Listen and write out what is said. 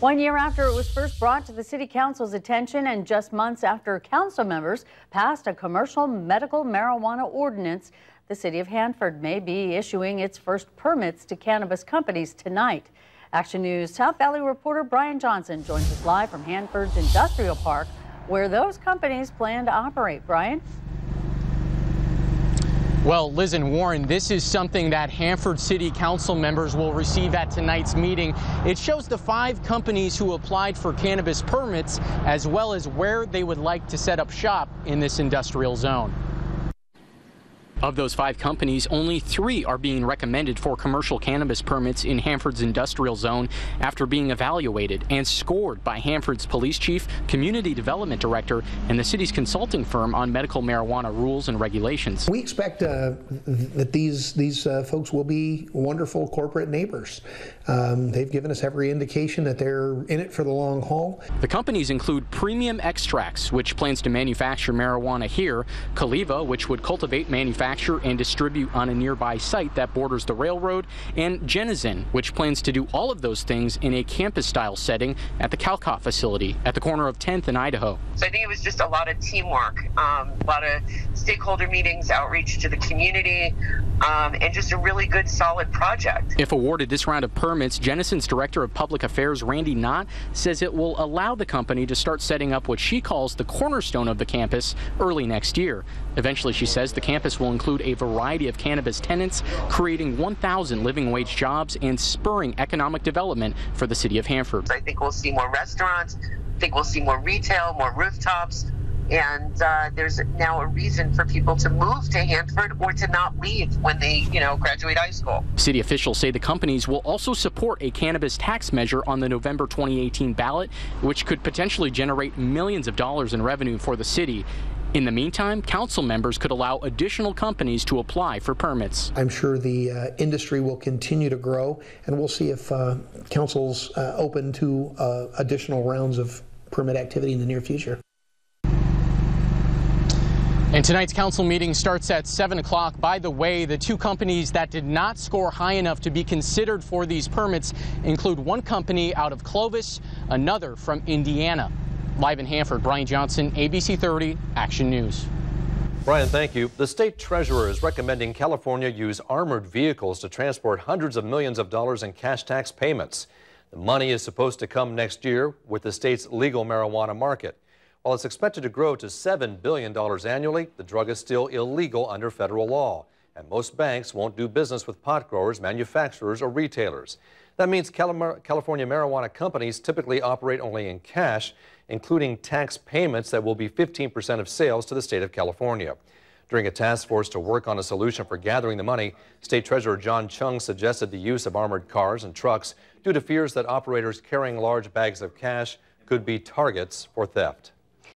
1 year after it was first brought to the City Council's attention and just months after council members passed a commercial medical marijuana ordinance, the City of Hanford may be issuing its first permits to cannabis companies tonight. Action News South Valley reporter Brian Johnson joins us live from Hanford's Industrial Park, where those companies plan to operate. Brian? Well, Liz and Warren, this is something that Hanford City Council members will receive at tonight's meeting. It shows the 5 companies who applied for cannabis permits, as well as where they would like to set up shop in this industrial zone. Of those 5 companies, only 3 are being recommended for commercial cannabis permits in Hanford's industrial zone after being evaluated and scored by Hanford's police chief, community development director, and the city's consulting firm on medical marijuana rules and regulations. We expect that these folks will be wonderful corporate neighbors. They've given us every indication that they're in it for the long haul. The companies include Premium Extracts, which plans to manufacture marijuana here, Caliva, which would cultivate, manufacture, and distribute on a nearby site that borders the railroad, and Genizin, which plans to do all of those things in a campus-style setting at the Calcott facility at the corner of 10th and Idaho. So I think it was just a lot of teamwork, a lot of stakeholder meetings, outreach to the community, and just a really good, solid project. If awarded this round of permits, Jenizin's Director of Public Affairs, Randy Knott, says it will allow the company to start setting up what she calls the cornerstone of the campus early next year. Eventually, she says, the campus will include a variety of cannabis tenants, creating 1,000 living wage jobs and spurring economic development for the city of Hanford. I think we'll see more restaurants, I think we'll see more retail, more rooftops, and there's now a reason for people to move to Hanford or to not leave when they, graduate high school. City officials say the companies will also support a cannabis tax measure on the November 2018 ballot, which could potentially generate millions of dollars in revenue for the city. In the meantime, council members could allow additional companies to apply for permits. I'm sure the industry will continue to grow, and we'll see if council's open to additional rounds of permit activity in the near future. And tonight's council meeting starts at 7 o'clock. By the way, the 2 companies that did not score high enough to be considered for these permits include one company out of Clovis, another from Indiana. Live in Hanford, Brian Johnson, ABC 30, Action News. Brian, thank you. The state treasurer is recommending California use armored vehicles to transport hundreds of millions of dollars in cash tax payments. The money is supposed to come next year with the state's legal marijuana market. While it's expected to grow to $7 billion annually, the drug is still illegal under federal law, and most banks won't do business with pot growers, manufacturers, or retailers. That means California marijuana companies typically operate only in cash, including tax payments that will be 15% of sales to the state of California. During a task force to work on a solution for gathering the money, State Treasurer John Chung suggested the use of armored cars and trucks due to fears that operators carrying large bags of cash could be targets for theft.